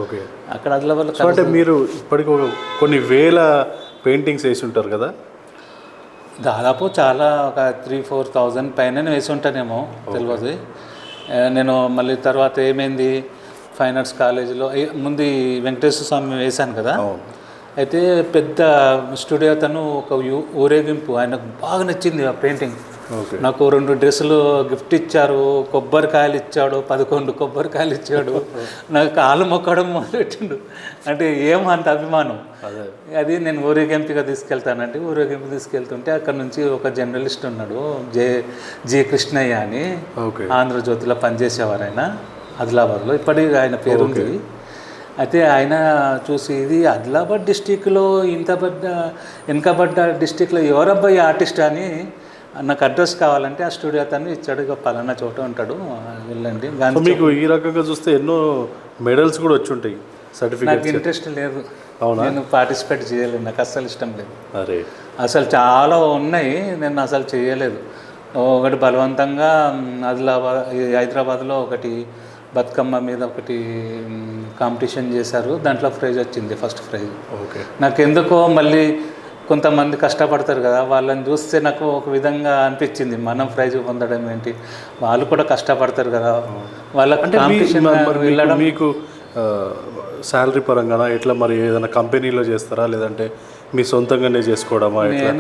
Okay. అక్కడ ఆదిలాబాద్లో so అంటే మీరు ఇప్పటికి కొన్ని వేల పెయింటింగ్స్ వేసి ఉంటారు కదా? దాదాపు చాలా ఒక 3,000-4,000 పైన వేసి ఉంటానేమో, తెలియదు. నేను మళ్ళీ తర్వాత ఏమైంది, ఫైన్ ఆర్ట్స్ కాలేజీలో ముందు ఈ వెంకటేశ్వర స్వామి వేశాను కదా. అయితే పెద్ద స్టూడియో అతను ఒక ఊరేగింపు, ఆయనకు బాగా నచ్చింది ఆ పెయింటింగ్. నాకు 2 డ్రెస్సులు గిఫ్ట్ ఇచ్చారు, కొబ్బరికాయలు ఇచ్చాడు, 11 కొబ్బరికాయలు ఇచ్చాడు. నాకు కాళ్ళు మొక్కడం మొదలెట్టిండు. అంటే ఏమంత అభిమానం. అది నేను ఊరేగింపుగా తీసుకెళ్తానంటే ఊరేగింపు తీసుకెళ్తుంటే అక్కడ నుంచి ఒక జర్నలిస్ట్ ఉన్నాడు, జి కృష్ణయ్య అని, ఆంధ్రజ్యోతిలో పనిచేసేవారు ఆయన ఆదిలాబాద్లో, ఇప్పటికీ ఆయన పేరుంది. అయితే ఆయన చూసి ఇది ఆదిలాబాద్ డిస్టిక్లో ఇంత వెనుకబడ్డ డిస్టిక్లో ఎవరబ్బాయి ఆర్టిస్ట్ అని నాకు అడ్రస్ కావాలంటే ఆ స్టూడియో అతను ఇచ్చాడు, ఇక పలానా చోట ఉంటాడు, వెళ్ళండి. మీకు ఈ రకంగా చూస్తే ఎన్నో మెడల్స్ కూడా వచ్చి ఉంటాయి, సర్టిఫికేట్. నాకు ఇంట్రెస్ట్ లేదు, నేను పార్టిసిపేట్ చేయలేదు, నాకు అస్సలు ఇష్టం లేదు. అరే అసలు చాలా ఉన్నాయి, నేను అసలు చేయలేదు. ఒకటి బలవంతంగా హైదరాబాద్లో ఒకటి బతుకమ్మ మీద ఒకటి కాంపిటీషన్ చేశారు, దాంట్లో ప్రైజ్ వచ్చింది, ఫస్ట్ ప్రైజ్. ఓకే. నాకెందుకో మళ్ళీ కొంతమంది కష్టపడతారు కదా, వాళ్ళని చూస్తే నాకు ఒక విధంగా అనిపించింది, మనం ప్రైజ్ పొందడం ఏంటి, వాళ్ళు కూడా కష్టపడతారు కదా, వాళ్ళకి కాంపిటీషన్ వెళ్ళడం. మీకు శాలరీ పరంగా ఎట్లా, మరి ఏదైనా కంపెనీలో చేస్తారా లేదంటే మీ సొంతంగానే చేసుకోవడమా?